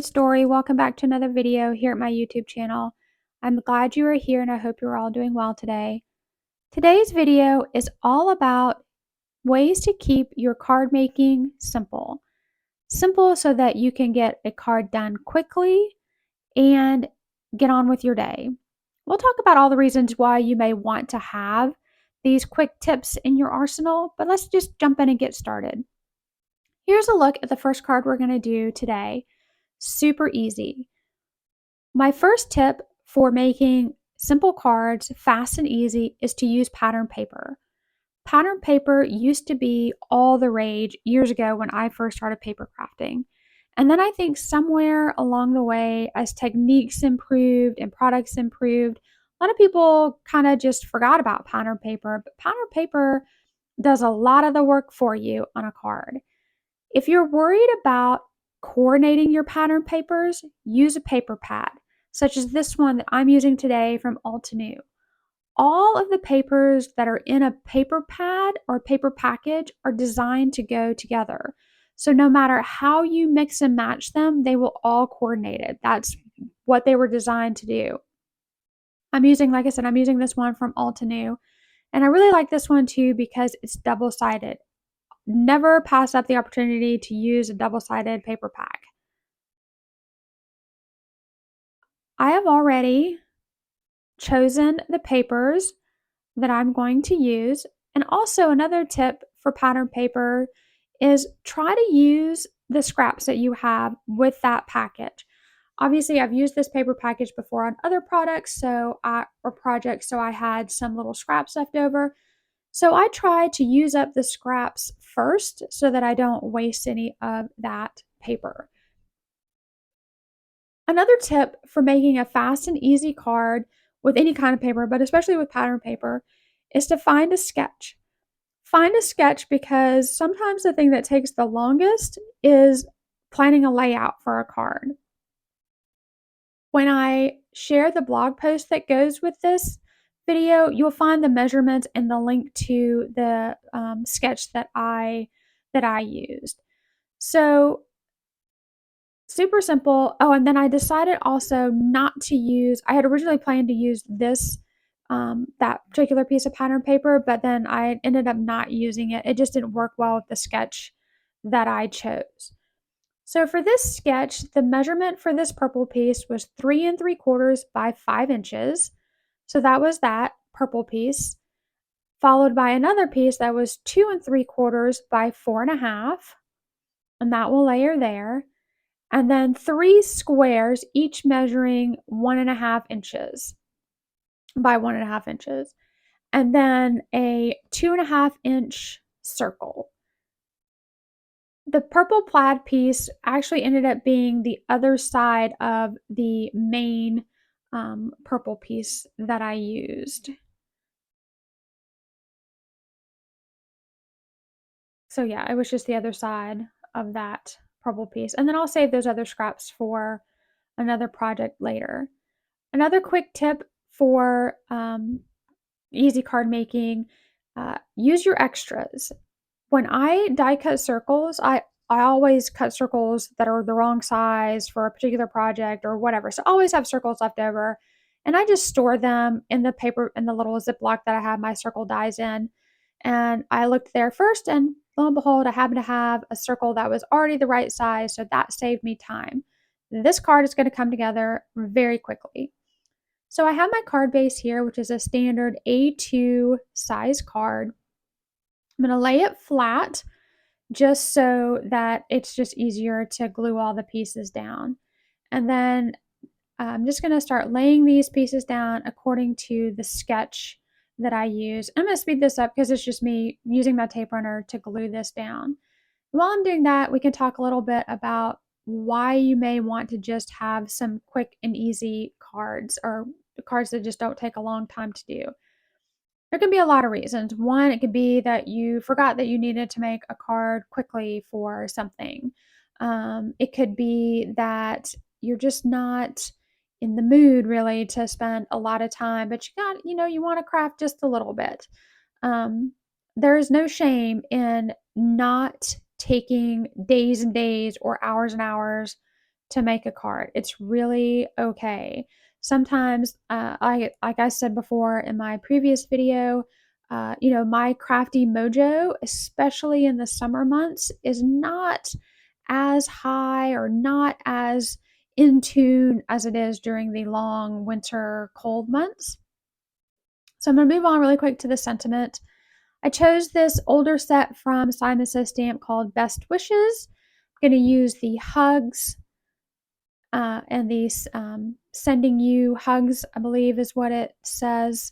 Good story. Welcome back to another video here at my YouTube channel. I'm glad you are here and I hope you're all doing well today. Today's video is all about ways to keep your card making simple. Simple so that you can get a card done quickly and get on with your day. We'll talk about all the reasons why you may want to have these quick tips in your arsenal, but let's just jump in and get started. Here's a look at the first card we're going to do today. Super easy. My first tip for making simple cards fast and easy is to use pattern paper. Pattern paper used to be all the rage years ago when I first started paper crafting. And then I think somewhere along the way, as techniques improved and products improved, a lot of people kind of just forgot about pattern paper. But pattern paper does a lot of the work for you on a card. If you're worried about coordinating your pattern papers, use a paper pad, such as this one that I'm using today from Altenew. All of the papers that are in a paper pad or paper package are designed to go together. So no matter how you mix and match them, they will all coordinate it. That's what they were designed to do. Like I said, I'm using this one from Altenew. And I really like this one too because it's double-sided. Never pass up the opportunity to use a double-sided paper pack. I have already chosen the papers that I'm going to use. And also another tip for pattern paper is try to use the scraps that you have with that package. Obviously, I've used this paper package before on other products or projects, so I had some little scraps left over. So I try to use up the scraps first so that I don't waste any of that paper. Another tip for making a fast and easy card with any kind of paper, but especially with pattern paper, is to find a sketch. Find a sketch because sometimes the thing that takes the longest is planning a layout for a card. When I share the blog post that goes with this video, you'll find the measurements and the link to the sketch that I used. So super simple. Oh, and then I decided also not to use, I had originally planned to use this, that particular piece of pattern paper, but then I ended up not using it. It just didn't work well with the sketch that I chose. So for this sketch, the measurement for this purple piece was 3 3/4 by 5 inches. So that was that purple piece, followed by another piece that was 2 3/4 by 4.5, and that will layer there. And then 3 squares, each measuring 1.5 inches by 1.5 inches. And then a 2.5 inch circle. The purple plaid piece actually ended up being the other side of the main purple piece that I used. So yeah, it was just the other side of that purple piece. And then I'll save those other scraps for another project later. Another quick tip for easy card making, use your extras. When I die cut circles, I always cut circles that are the wrong size for a particular project or whatever. So I always have circles left over, and I just store them in the paper, in the little Ziploc that I have my circle dies in. And I looked there first, and lo and behold, I happened to have a circle that was already the right size, so that saved me time. This card is going to come together very quickly. So I have my card base here, which is a standard A2 size card. I'm going to lay it flat just so that it's just easier to glue all the pieces down. And then I'm just going to start laying these pieces down according to the sketch that I use. I'm going to speed this up because it's just me using my tape runner to glue this down. While I'm doing that, we can talk a little bit about why you may want to just have some quick and easy cards, or cards that just don't take a long time to do. There can be a lot of reasons. One, it could be that you forgot that you needed to make a card quickly for something. It could be that you're just not in the mood really to spend a lot of time, but you want to craft just a little bit. There is no shame in not taking days and days or hours and hours to make a card. It's really okay. Sometimes, like I said before in my previous video, my crafty mojo, especially in the summer months, is not as high or not as in tune as it is during the long winter cold months. So I'm going to move on really quick to the sentiment. I chose this older set from Simon Says Stamp called Best Wishes. I'm going to use the hugs and these sending you hugs, I believe is what it says.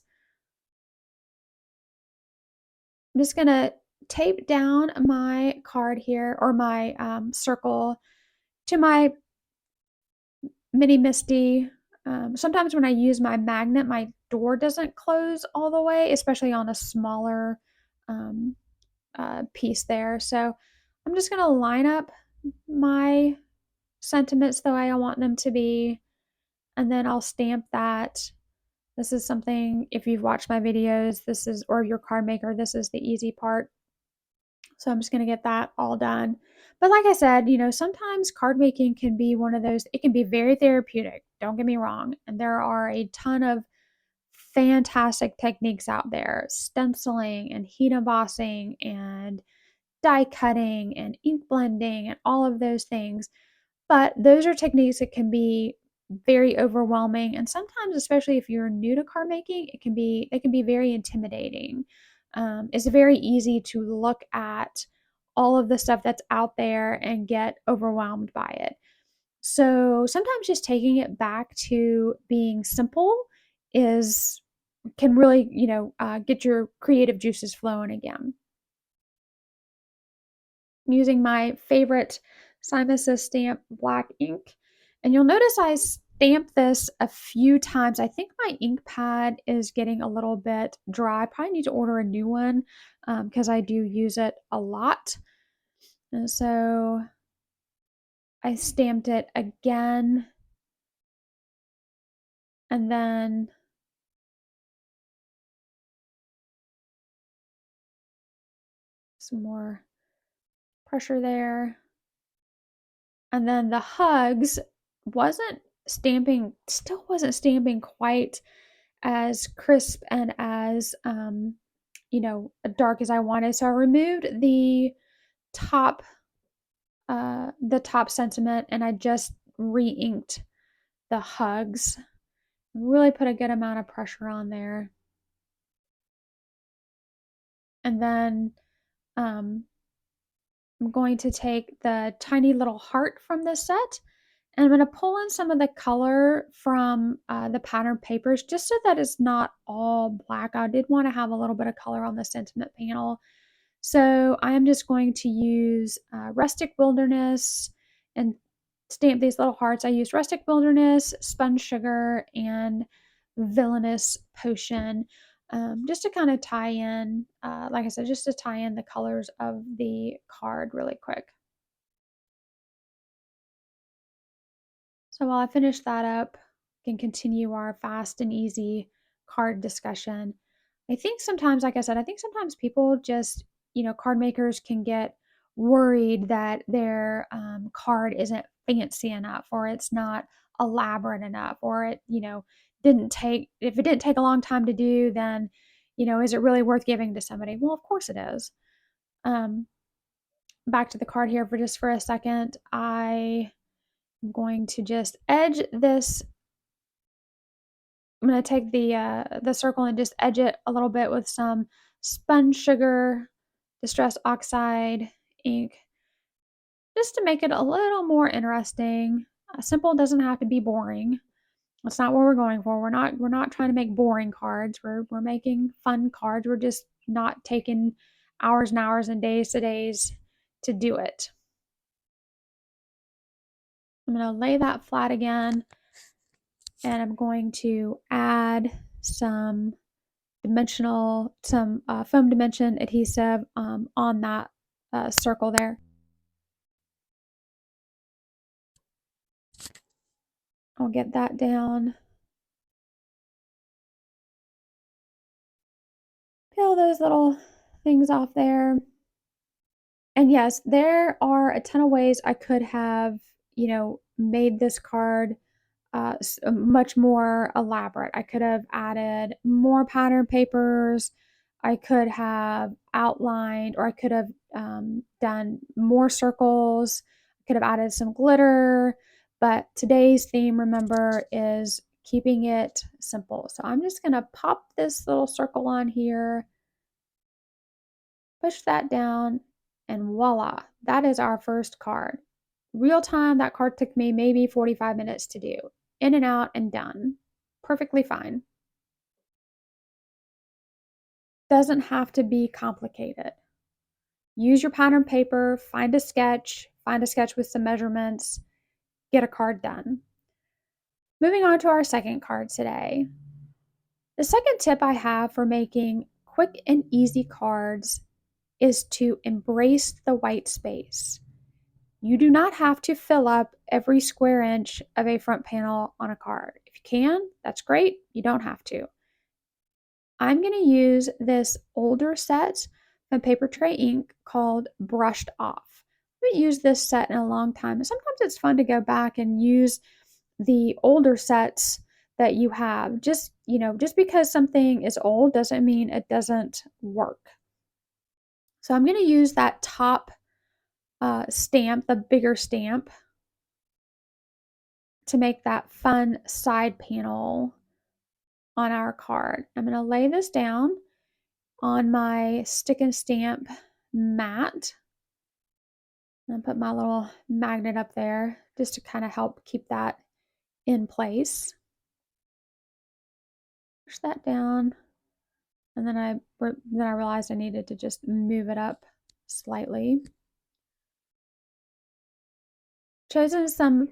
I'm just going to tape down my card here, or my circle, to my Mini Misty. Sometimes when I use my magnet, my door doesn't close all the way, especially on a smaller um, piece there. So I'm just going to line up my sentiments the way I want them to be, and then I'll stamp that. This is something, if you've watched my videos, this is, or your card maker, this is the easy part. So I'm just going to get that all done. But like I said, sometimes card making can be one of those, it can be very therapeutic. Don't get me wrong. And there are a ton of fantastic techniques out there: stenciling and heat embossing and die cutting and ink blending and all of those things. But those are techniques that can be very overwhelming, and sometimes, especially if you're new to card making, it can be very intimidating. It's very easy to look at all of the stuff that's out there and get overwhelmed by it. So sometimes just taking it back to being simple is can really, get your creative juices flowing again. I'm using my favorite Simon Says Stamp black ink, and you'll notice I stamped this a few times. I think my ink pad is getting a little bit dry. I probably need to order a new one because I do use it a lot. And so I stamped it again, and then some more pressure there. And then the hugs still wasn't stamping quite as crisp and as dark as I wanted. So I removed top the top sentiment, and I just re-inked the hugs. Really put a good amount of pressure on there. And then I'm going to take the tiny little heart from this set, and I'm going to pull in some of the color from the pattern papers just so that it's not all black. I did want to have a little bit of color on the sentiment panel. So I am just going to use Rustic Wilderness and stamp these little hearts. I used Rustic Wilderness, Spun Sugar, and Villainous Potion, just to kind of tie in, like I said, just to tie in the colors of the card really quick. So while I finish that up, we can continue our fast and easy card discussion. I think sometimes, like I said, I think sometimes people just, card makers can get worried that their card isn't fancy enough, or it's not elaborate enough, or if it didn't take a long time to do, then, is it really worth giving to somebody? Well, of course it is. Back to the card here for a second. I'm going to just edge this. I'm going to take the circle and just edge it a little bit with some Spun Sugar Distress Oxide ink, just to make it a little more interesting. Simple doesn't have to be boring. That's not what we're going for. We're not trying to make boring cards. We're making fun cards. We're just not taking hours and hours and days to do it. I'm going to lay that flat again, and I'm going to add some foam dimension adhesive on that circle there. I'll get that down. Peel those little things off there. And yes, there are a ton of ways I could have, made this card much more elaborate. I could have added more pattern papers. I could have outlined, or I could have done more circles. I could have added some glitter. But today's theme, remember, is keeping it simple. So I'm just going to pop this little circle on here, push that down, and voila, that is our first card. Real time, that card took me maybe 45 minutes to do. In and out and done. Perfectly fine. Doesn't have to be complicated. Use your pattern paper, find a sketch with some measurements, get a card done. Moving on to our second card today. The second tip I have for making quick and easy cards is to embrace the white space. You do not have to fill up every square inch of a front panel on a card. If you can, that's great. You don't have to. I'm going to use this older set of Paper Tray ink called Brushed Off. I haven't used this set in a long time. And sometimes it's fun to go back and use the older sets that you have. Just because something is old doesn't mean it doesn't work. So I'm going to use that top stamp, the bigger stamp, to make that fun side panel on our card. I'm going to lay this down on my stick and stamp mat and put my little magnet up there just to kind of help keep that in place. Push that down, and then I realized I needed to just move it up slightly. Chosen some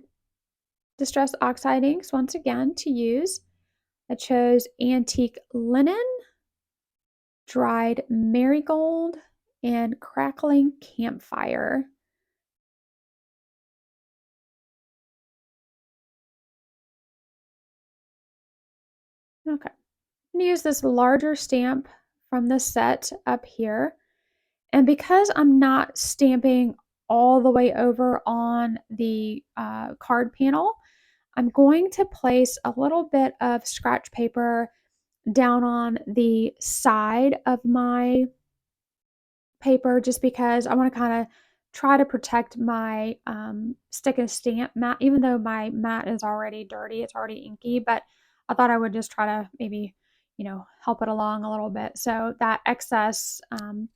Distress Oxide inks once again to use. I chose Antique Linen, Dried Marigold, and Crackling Campfire. Okay, I'm going to use this larger stamp from the set up here. And because I'm not stamping all the way over on the card panel, I'm going to place a little bit of scratch paper down on the side of my paper, just because I want to kind of try to protect my stick and stamp mat, even though my mat is already dirty, it's already inky, but I thought I would just try to maybe, help it along a little bit. So that excess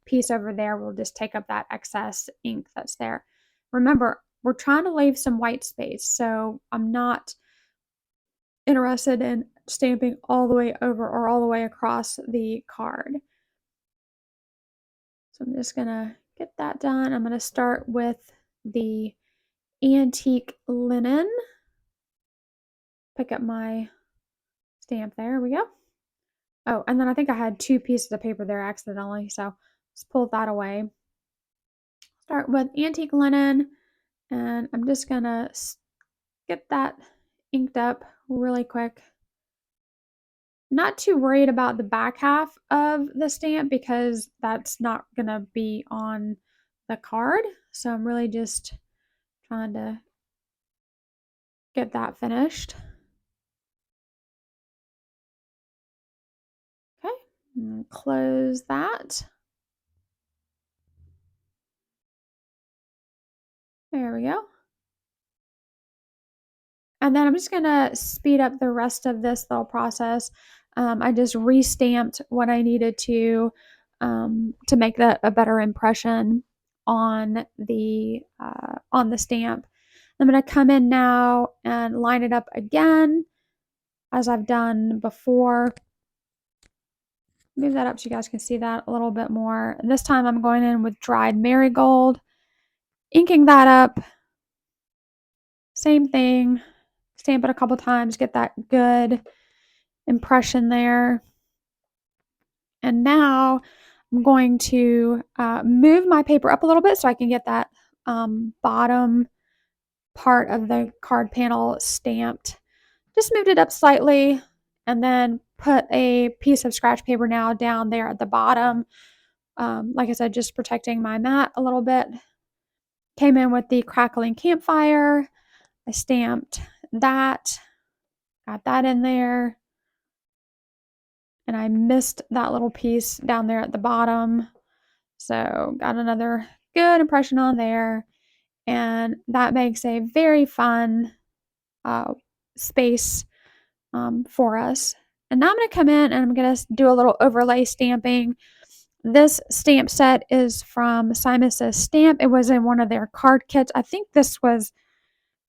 piece over there will just take up that excess ink that's there. Remember, we're trying to leave some white space, so I'm not interested in stamping all the way over or all the way across the card. So I'm just gonna get that done. I'm gonna start with the Antique Linen. Pick up my stamp, there we go. Oh, and then I think I had two pieces of paper there accidentally, so let's pull that away. Start with Antique Linen, and I'm just gonna get that inked up really quick. Not too worried about the back half of the stamp because that's not gonna be on the card. So I'm really just trying to get that finished. Okay, and close that. There we go. And then I'm just gonna speed up the rest of this little process. I just re-stamped what I needed to make that a better impression on the stamp. I'm gonna come in now and line it up again as I've done before. Move that up so you guys can see that a little bit more. And this time I'm going in with Dried Marigold, inking that up. Same thing. Stamp it a couple times, get that good impression there. And now I'm going to move my paper up a little bit so I can get that bottom part of the card panel stamped. Just moved it up slightly and then put a piece of scratch paper now down there at the bottom. Like I said, just protecting my mat a little bit. Came in with the Crackling Campfire. I stamped that, got that in there, and I missed that little piece down there at the bottom. So got another good impression on there, and that makes a very fun space for us. And now I'm going to come in and I'm going to do a little overlay stamping. This stamp set is from Simon Says Stamp. It was in one of their card kits. I think this was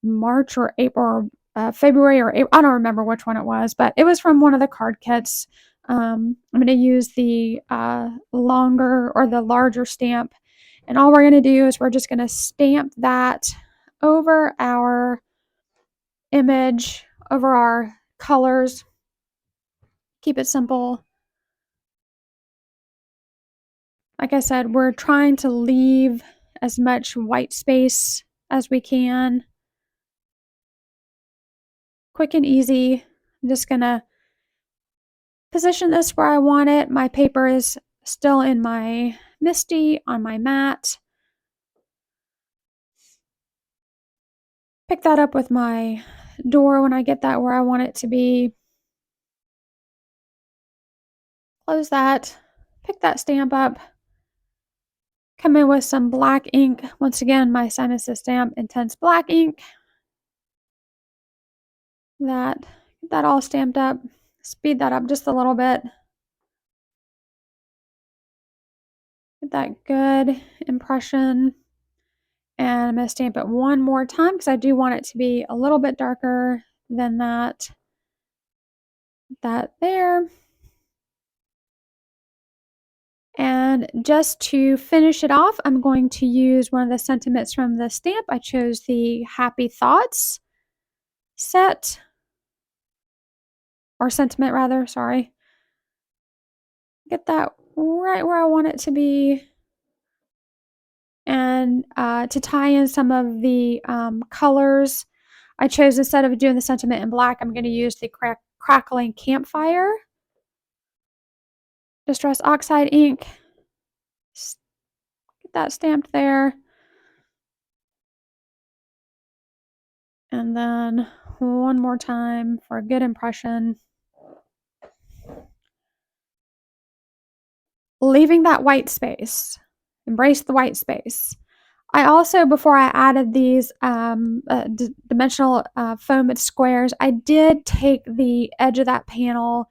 March or April or February or April. I don't remember which one it was, but it was from one of the card kits. I'm going to use the longer or the larger stamp. And all we're going to do is we're just going to stamp that over our image, over our colors. Keep it simple. Like I said, we're trying to leave as much white space as we can. Quick and easy. I'm just going to position this where I want it. My paper is still in my MISTI on my mat. Pick that up with my door when I get that where I want it to be. Close that. Pick that stamp up. Come in with some black ink. Once again, my Simon Says Stamp Intense Black ink. Get that all stamped up. Speed that up just a little bit. Get that good impression. And I'm going to stamp it one more time because I do want it to be a little bit darker than that. That there. And just to finish it off, I'm going to use one of the sentiments from the stamp. I chose the Happy Thoughts set, or sentiment rather, sorry. Get that right where I want it to be. And to tie in some of the colors, I chose, instead of doing the sentiment in black, I'm going to use the Crackling Campfire Distress Oxide ink. Get that stamped there. And then one more time for a good impression. Leaving that white space. Embrace the white space. I also, before I added these dimensional foam squares, I did take the edge of that panel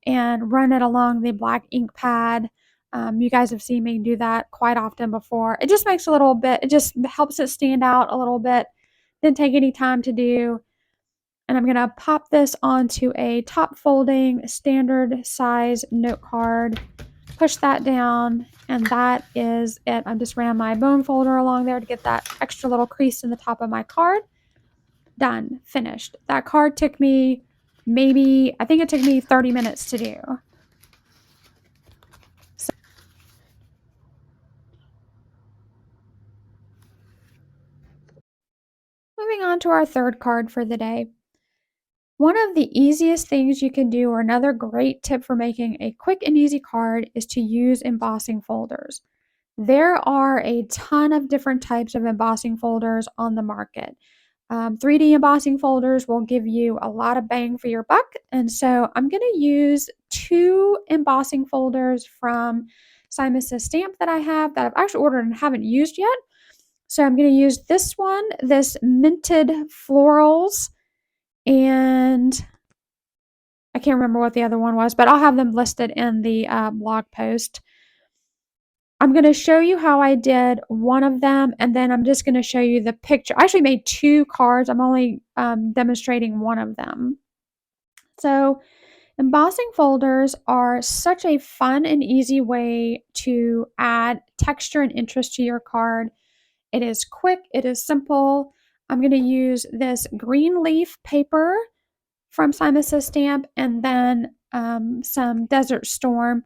and run it along the black ink pad. You guys have seen me do that quite often before. It just makes a little bit, it just helps it stand out a little bit. Didn't take any time to do. And I'm going to pop this onto a top folding standard size note card. Push that down, and that is it. I just ran my bone folder along there to get that extra little crease in the top of my card. Done. Finished. That card took me I think it took me 30 minutes to do. So, moving on to our third card for the day. One of the easiest things you can do, or another great tip for making a quick and easy card, is to use embossing folders. There are a ton of different types of embossing folders on the market. 3D embossing folders will give you a lot of bang for your buck, and so I'm going to use 2 embossing folders from Simon Says Stamp that I have that I've actually ordered and haven't used yet. So I'm going to use this one, this Minted Florals, and I can't remember what the other one was, but I'll have them listed in the blog post. I'm going to show you how I did one of them, and then I'm just going to show you the picture. I actually made 2 cards. I'm only demonstrating one of them. So embossing folders are such a fun and easy way to add texture and interest to your card. It is quick. It is simple. I'm going to use this green leaf paper from Simon Says Stamp, and then some Desert Storm,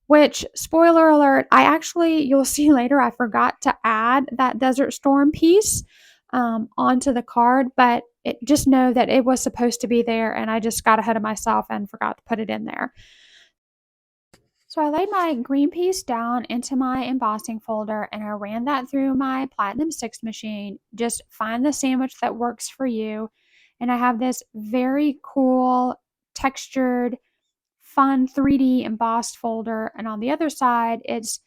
which, spoiler alert, you'll see later, I forgot to add that Desert Storm piece onto the card, but just know that it was supposed to be there, and I just got ahead of myself and forgot to put it in there. So I laid my green piece down into my embossing folder and I ran that through my Platinum 6 machine. Just find the sandwich that works for you. And I have this very cool, textured, fun 3D embossed folder. And on the other side, it's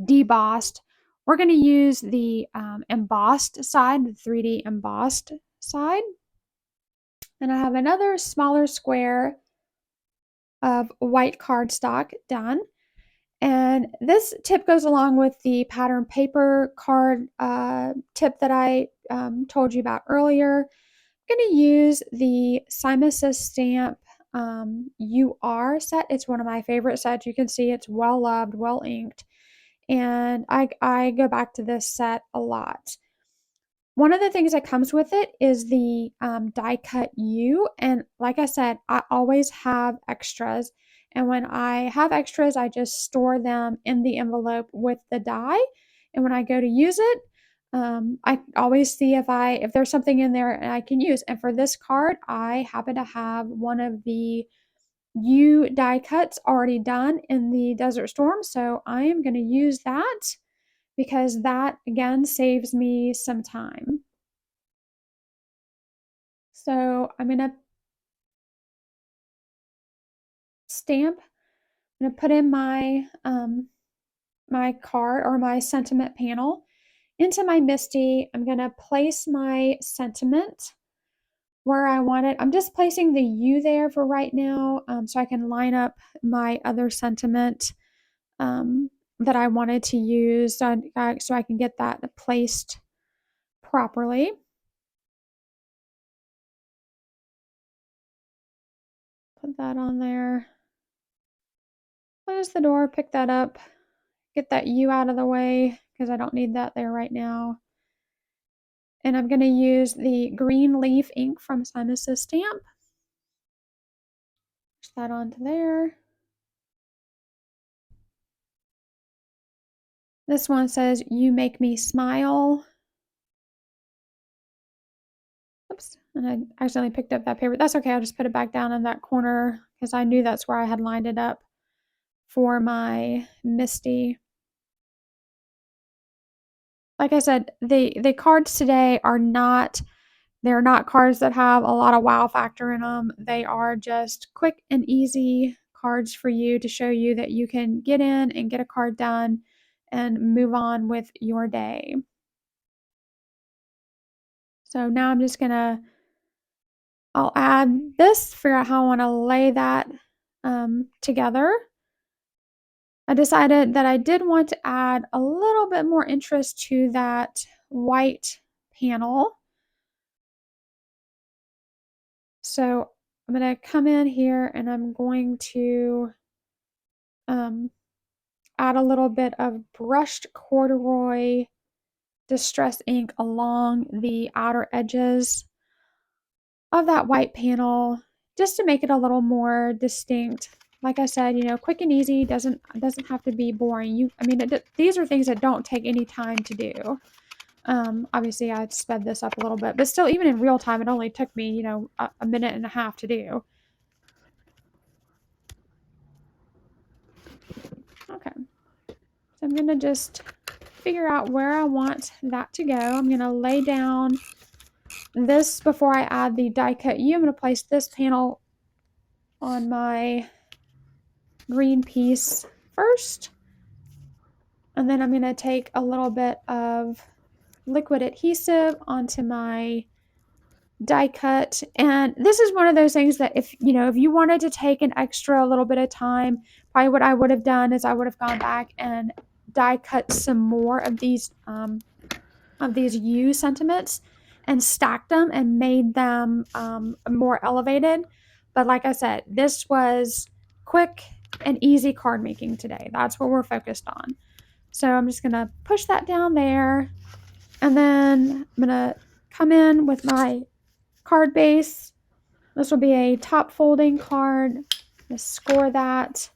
debossed. We're going to use the embossed side, the 3D embossed side. And I have another smaller square of white cardstock done. And this tip goes along with the pattern paper card tip that I told you about earlier. I'm going to use the Simus Stamp UR set. It's one of my favorite sets. You can see it's well loved, well inked. And I go back to this set a lot. One of the things that comes with it is the die cut U. And like I said, I always have extras. And when I have extras, I just store them in the envelope with the die. And when I go to use it, I always see if there's something in there and I can use. And for this card, I happen to have one of the U die cuts already done in the Desert Storm. So I am going to use that because that again saves me some time. So I'm going to stamp, I'm going to put in my my card or my sentiment panel into my MISTI. I'm going to place my sentiment where I want it. I'm just placing the U there for right now so I can line up my other sentiment that I wanted to use so I can get that placed properly. Put that on there. Close the door, pick that up, get that U out of the way because I don't need that there right now. And I'm going to use the green leaf ink from Simus Stamp. Push that onto there. This one says, "You make me smile." Oops, and I accidentally picked up that paper. That's okay, I'll just put it back down in that corner because I knew that's where I had lined it up for my MISTI. Like I said, the cards today are they're not cards that have a lot of wow factor in them. They are just quick and easy cards for you to show you that you can get in and get a card done and move on with your day. So now I'm just gonna, I'll add this, figure out how I want to lay that together. I decided that I did want to add a little bit more interest to that white panel. So I'm going to come in here and I'm going to add a little bit of brushed corduroy distress ink along the outer edges of that white panel just to make it a little more distinct. Like I said, you know, quick and easy, doesn't have to be boring. These are things that don't take any time to do. Obviously I sped this up a little bit, but still, even in real time, it only took me, you know, a minute and a half to do. Okay, so I'm gonna just figure out where I want that to go. I'm gonna lay down this before I add the die cut U. I'm gonna place this panel on my green piece first, and then I'm gonna take a little bit of liquid adhesive onto my die cut. And this is one of those things that if you wanted to take an extra little bit of time, probably what I would have done is I would have gone back and die cut some more of these U sentiments and stacked them and made them more elevated. But like I said, this was quick and easy card making today. That's what we're focused on. So I'm just gonna push that down there, and then I'm gonna come in with my card base. This will be a top folding card. Just score that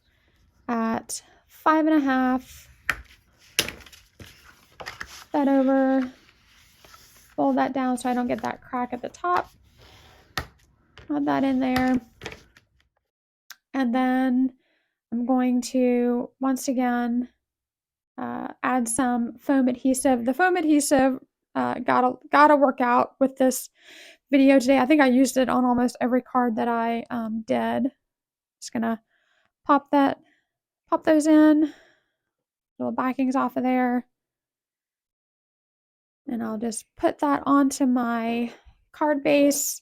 at 5.5. That over, fold that down so I don't get that crack at the top. Add that in there. And then I'm going to, once again, add some foam adhesive. The foam adhesive gotta work out with this video today. I think I used it on almost every card that I did. Just gonna pop those in, little backings off of there, and I'll just put that onto my card base.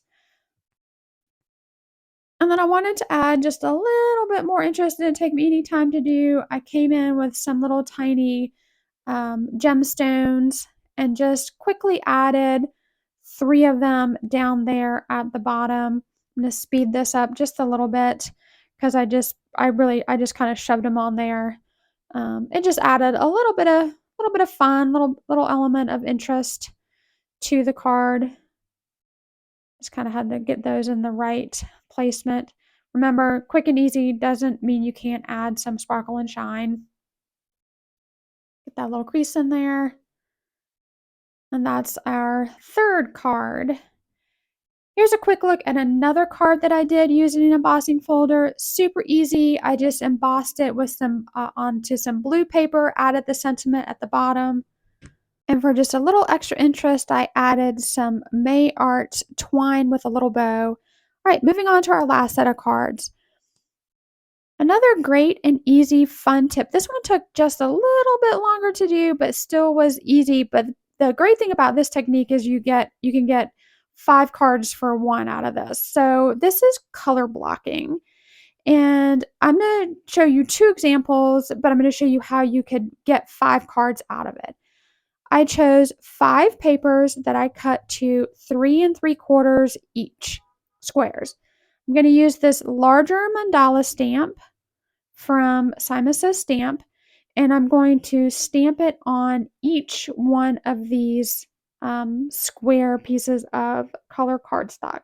And then I wanted to add just a little bit more interest. It didn't take me any time to do. I came in with some little tiny gemstones and just quickly added 3 of them down there at the bottom. I'm going to speed this up just a little bit because I just kind of shoved them on there. It just added a little bit of fun, little element of interest to the card. Just kind of had to get those in the right placement. Remember, quick and easy doesn't mean you can't add some sparkle and shine. Get that little crease in there. And that's our 3rd card. Here's a quick look at another card that I did using an embossing folder. Super easy. I just embossed it with some onto some blue paper, added the sentiment at the bottom. And for just a little extra interest, I added some May Art twine with a little bow. All right, moving on to our last set of cards. Another great and easy fun tip. This one took just a little bit longer to do, but still was easy. But the great thing about this technique is you can get 5 cards for 1 out of this. So this is color blocking. And I'm going to show you 2 examples, but I'm going to show you how you could get 5 cards out of it. I chose 5 papers that I cut to 3 3/4 each squares. I'm going to use this larger mandala stamp from Simon Says Stamp, and I'm going to stamp it on each one of these square pieces of color cardstock.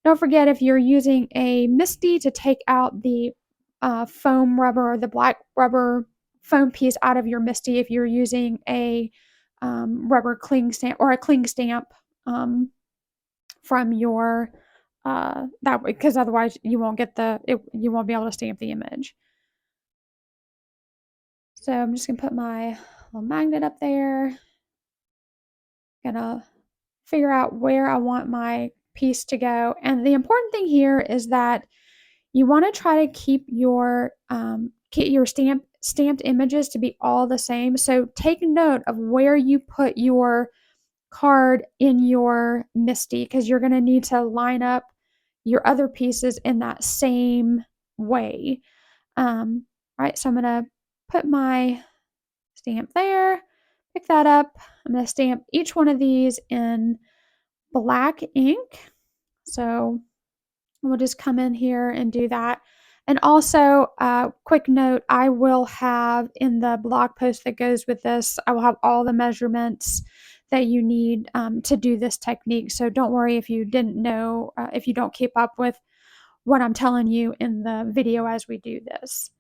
Don't forget, if you're using a MISTI, to take out the foam rubber or the black rubber foam piece out of your MISTI if you're using a rubber cling stamp or a cling stamp from your that way, because otherwise you won't get you won't be able to stamp the image. So I'm just gonna put my little magnet up there. Gonna figure out where I want my piece to go, and the important thing here is that you want to try to keep your stamped images to be all the same. So take note of where you put your card in your MISTI, because you're going to need to line up your other pieces in that same way. All right, so I'm going to put my stamp there, pick that up. I'm going to stamp each one of these in black ink. So we'll just come in here and do that. And also, quick note, I will have in the blog post that goes with this, I will have all the measurements that you need to do this technique. So don't worry if you didn't know, if you don't keep up with what I'm telling you in the video as we do this.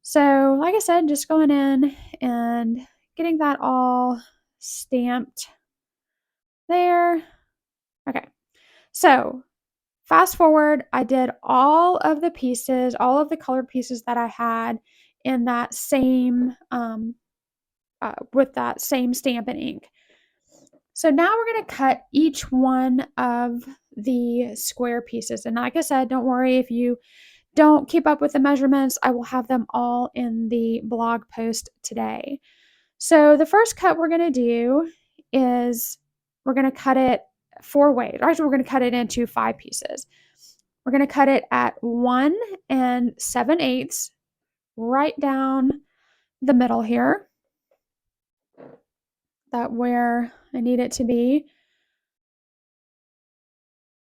So like I said, just going in and getting that all stamped there. Okay, so fast forward, I did all of the pieces, all of the colored pieces that I had in that same, with that same stamp and ink. So now we're going to cut each one of the square pieces. And like I said, don't worry if you don't keep up with the measurements. I will have them all in the blog post today. So the first cut we're going to do is we're going to cut it 4 ways. Actually, we're going to cut it into 5 pieces. We're going to cut it at 1 7/8 right down the middle here. That where I need it to be.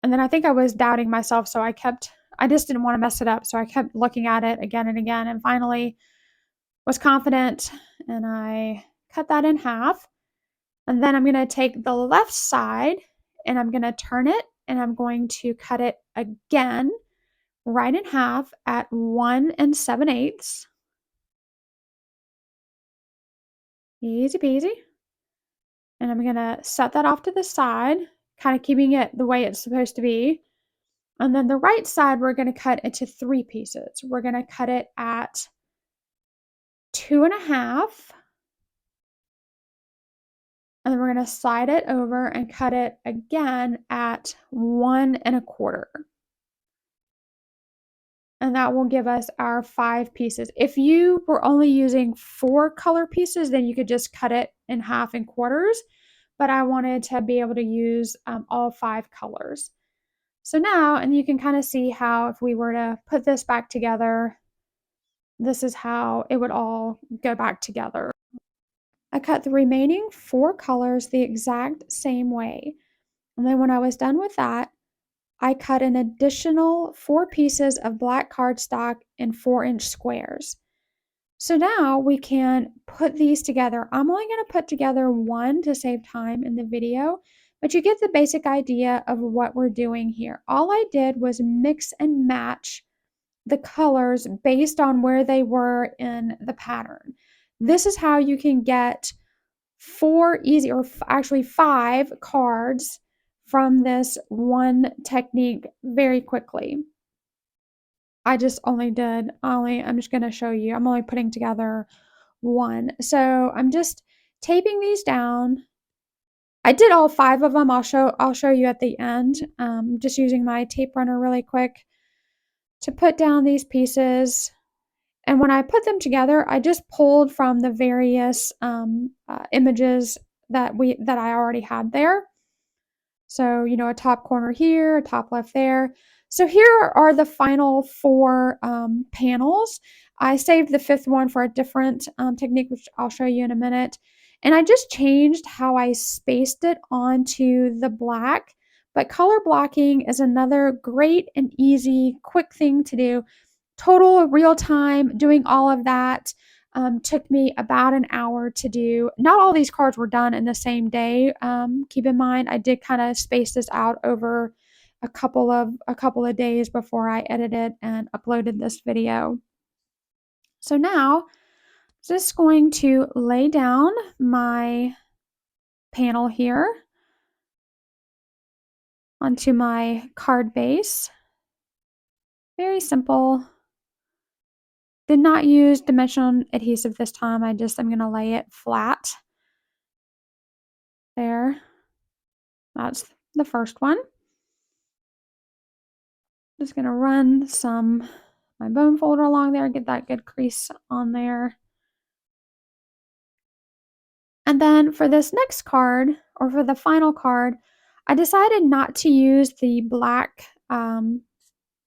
And then I think I was doubting myself, so I just didn't want to mess it up. So I kept looking at it again and again, and finally was confident, and I cut that in half. And then I'm going to take the left side and I'm going to turn it, and I'm going to cut it again right in half at 1 7/8. Easy peasy. And I'm going to set that off to the side, kind of keeping it the way it's supposed to be. And then the right side, we're going to cut into 3 pieces. We're going to cut it at 2.5, and then we're going to slide it over and cut it again at 1.25. And that will give us our 5 pieces. If you were only using 4 color pieces, then you could just cut it in half and quarters. But I wanted to be able to use all 5 colors. So now, and you can kind of see how if we were to put this back together, this is how it would all go back together. I cut the remaining 4 colors the exact same way. And then when I was done with that, I cut an additional 4 pieces of black cardstock in 4-inch squares. So now we can put these together. I'm only going to put together one to save time in the video, but you get the basic idea of what we're doing here. All I did was mix and match the colors based on where they were in the pattern. This is how you can get 4 easy, or actually 5 cards from this one technique very quickly. I'm just going to show you. I'm only putting together one. So I'm just taping these down. I did all 5 of them. I'll show you at the end. Just using my tape runner really quick to put down these pieces. And when I put them together, I just pulled from the various images that I already had there. So, you know, a top corner here, a top left there. So here are the final 4 panels. I saved the 5th one for a different technique, which I'll show you in a minute. And I just changed how I spaced it onto the black. But color blocking is another great and easy, quick thing to do. Total real time doing all of that took me about an hour to do. Not all these cards were done in the same day. Keep in mind, I did kind of space this out over a couple of days before I edited and uploaded this video. So now, I'm just going to lay down my panel here onto my card base. Very simple. Did not use dimensional adhesive this time. I'm going to lay it flat. There. That's the first one. Just going to run my bone folder along there, get that good crease on there. And then for this next card, or for the final card, I decided not to use the black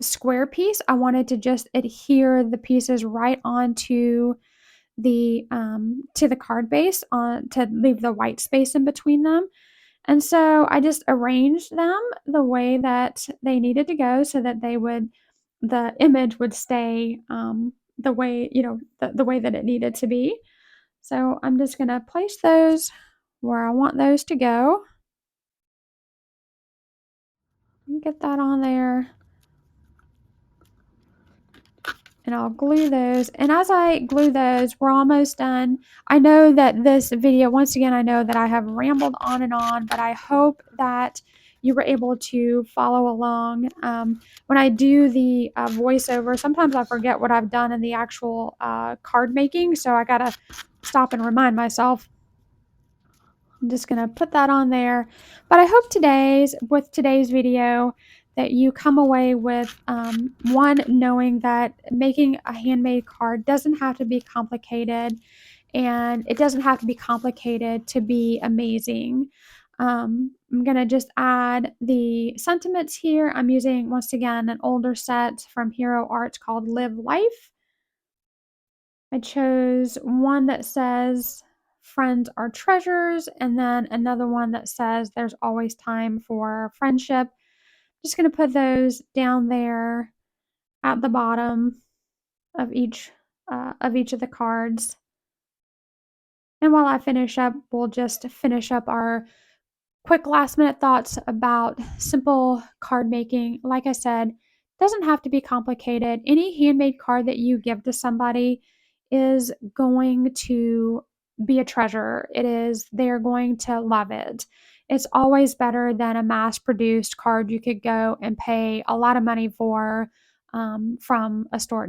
square piece. I wanted to just adhere the pieces right onto the card base to leave the white space in between them. And so I just arranged them the way that they needed to go so that the image would stay the way, you know, the way that it needed to be. So I'm just going to place those where I want those to go. Get that on there. And I'll glue those. And as I glue those, we're almost done. I know that this video, once again, I know that I have rambled on and on, but I hope that you were able to follow along. When I do the voiceover, sometimes I forget what I've done in the actual card making, so I gotta stop and remind myself. I'm just gonna put that on there. But I hope with today's video that you come away with one, knowing that making a handmade card doesn't have to be complicated, and it doesn't have to be complicated to be amazing. I'm gonna just add the sentiments here. I'm using, once again, an older set from Hero Arts called Live Life. I chose one that says friends are treasures, and then another one that says there's always time for friendship. Just going to put those down there at the bottom of each of the cards. And while I finish up, we'll just finish up our quick last minute thoughts about simple card making. Like I said, doesn't have to be complicated. Any handmade card that you give to somebody is going to be a treasure. They're going to love it. It's always better than a mass-produced card you could go and pay a lot of money for, from a store,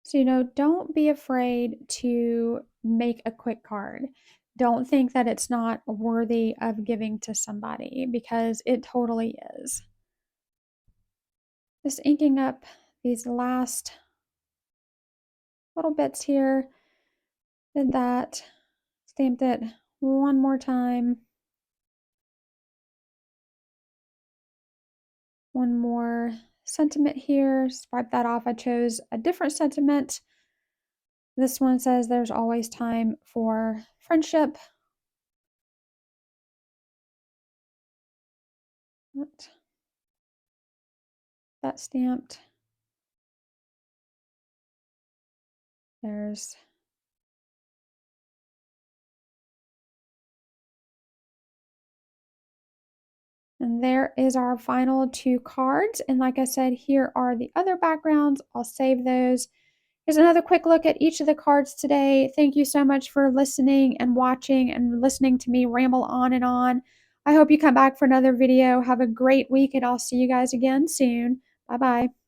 So, don't be afraid to make a quick card. Don't think that it's not worthy of giving to somebody because it totally is. Just inking up these last little bits here. Did that. Stamped it one more time. One more sentiment here. Swipe that off. I chose a different sentiment. This one says there's always time for friendship. What? That stamped. There's And there is our final two cards. And like I said, here are the other backgrounds. I'll save those. Here's another quick look at each of the cards today. Thank you so much for listening and watching and listening to me ramble on and on. I hope you come back for another video. Have a great week, and I'll see you guys again soon. Bye-bye.